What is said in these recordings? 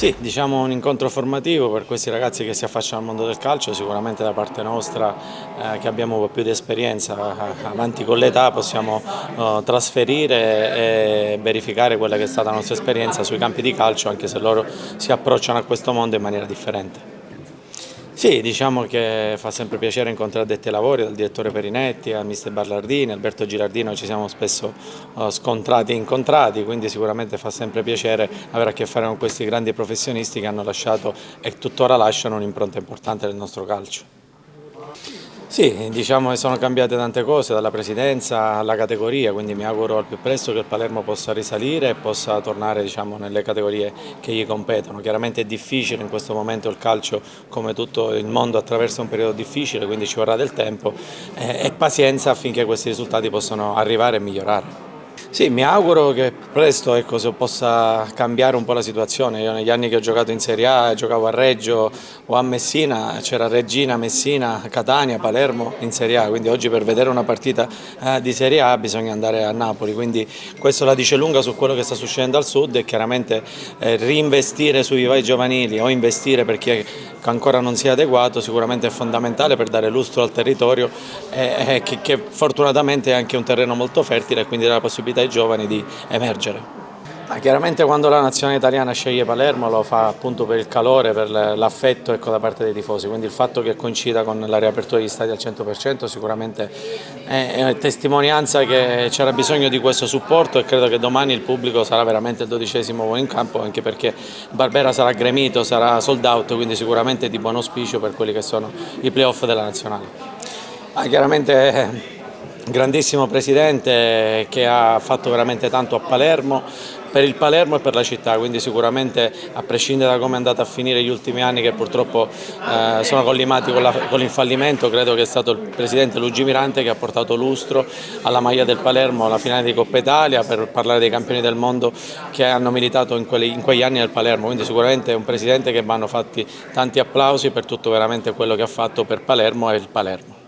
Sì, diciamo un incontro formativo per questi ragazzi che si affacciano al mondo del calcio, sicuramente da parte nostra che abbiamo un po' più di esperienza avanti con l'età possiamo trasferire e verificare quella che è stata la nostra esperienza sui campi di calcio, anche se loro si approcciano a questo mondo in maniera differente. Sì, diciamo che fa sempre piacere incontrare addetti ai lavori, dal direttore Perinetti al mister Ballardini, Alberto Girardino, ci siamo spesso scontrati e incontrati, quindi sicuramente fa sempre piacere avere a che fare con questi grandi professionisti che hanno lasciato e tuttora lasciano un'impronta importante nel nostro calcio. Sì, diciamo che sono cambiate tante cose dalla presidenza alla categoria, quindi mi auguro al più presto che il Palermo possa risalire e possa tornare, diciamo, nelle categorie che gli competono. Chiaramente è difficile in questo momento il calcio, come tutto il mondo, attraversa un periodo difficile, quindi ci vorrà del tempo e pazienza affinché questi risultati possano arrivare e migliorare. Sì, mi auguro che presto possa cambiare un po' la situazione. Io negli anni che ho giocato in Serie A, giocavo a Reggio o a Messina, c'era Reggina, Messina, Catania, Palermo in Serie A, quindi oggi per vedere una partita di Serie A bisogna andare a Napoli, quindi questo la dice lunga su quello che sta succedendo al sud e chiaramente reinvestire sui vai giovanili o investire per chi ancora non sia adeguato sicuramente è fondamentale per dare lustro al territorio che fortunatamente è anche un terreno molto fertile e quindi dà la possibilità ai giovani di emergere. Chiaramente quando la nazionale italiana sceglie Palermo lo fa appunto per il calore, per l'affetto da parte dei tifosi, quindi il fatto che coincida con la riapertura degli stadi al 100% sicuramente è testimonianza che c'era bisogno di questo supporto e credo che domani il pubblico sarà veramente il 12° uomo in campo, anche perché Barbera sarà gremito, sarà sold out, quindi sicuramente è di buon auspicio per quelli che sono i playoff della nazionale. Chiaramente grandissimo presidente che ha fatto veramente tanto a Palermo, per il Palermo e per la città, quindi sicuramente a prescindere da come è andata a finire gli ultimi anni che purtroppo sono collimati con l'infallimento, credo che è stato il presidente Lungimirante che ha portato lustro alla maglia del Palermo alla finale di Coppa Italia per parlare dei campioni del mondo che hanno militato in quegli anni nel Palermo, quindi sicuramente è un presidente che vanno fatti tanti applausi per tutto veramente quello che ha fatto per Palermo e il Palermo.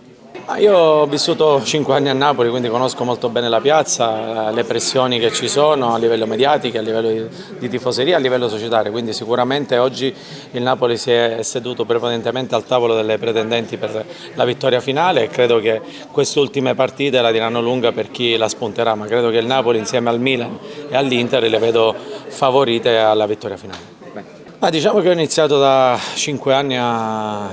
Io ho vissuto 5 anni a Napoli, quindi conosco molto bene la piazza, le pressioni che ci sono a livello mediatico, a livello di tifoseria, a livello societario, quindi sicuramente oggi il Napoli si è seduto prepotentemente al tavolo delle pretendenti per la vittoria finale e credo che queste ultime partite la diranno lunga per chi la spunterà, ma credo che il Napoli insieme al Milan e all'Inter le vedo favorite alla vittoria finale. Diciamo che ho iniziato da 5 anni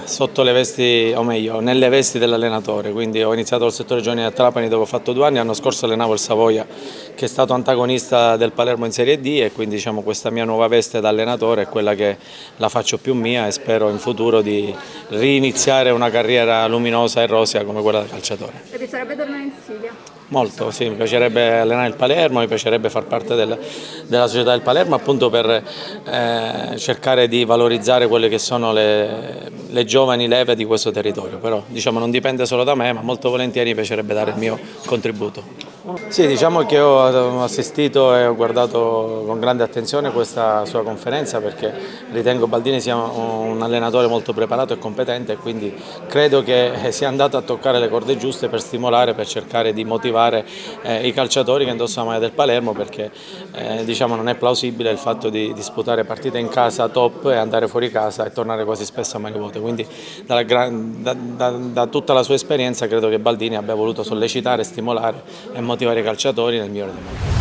sotto le vesti, o meglio, nelle vesti dell'allenatore, quindi ho iniziato al settore giovanile a Trapani dove ho fatto 2 anni, l'anno scorso allenavo il Savoia che è stato antagonista del Palermo in Serie D e quindi diciamo, questa mia nuova veste da allenatore è quella che la faccio più mia e spero in futuro di riniziare una carriera luminosa e rosea come quella da calciatore. Le piacerebbe tornare in Sicilia? Molto, sì, mi piacerebbe allenare il Palermo, mi piacerebbe far parte della società del Palermo appunto per cercare di valorizzare quelle che sono le giovani leve di questo territorio, però diciamo, non dipende solo da me, ma molto volentieri mi piacerebbe dare il mio contributo. Sì, diciamo che ho assistito e ho guardato con grande attenzione questa sua conferenza perché ritengo Baldini sia un allenatore molto preparato e competente e quindi credo che sia andato a toccare le corde giuste per stimolare, per cercare di motivare i calciatori che indossano la maglia del Palermo perché diciamo, non è plausibile il fatto di disputare partite in casa top e andare fuori casa e tornare quasi spesso a mani vuote, quindi da tutta la sua esperienza credo che Baldini abbia voluto sollecitare, stimolare e motivare i calciatori nel migliore dei modi.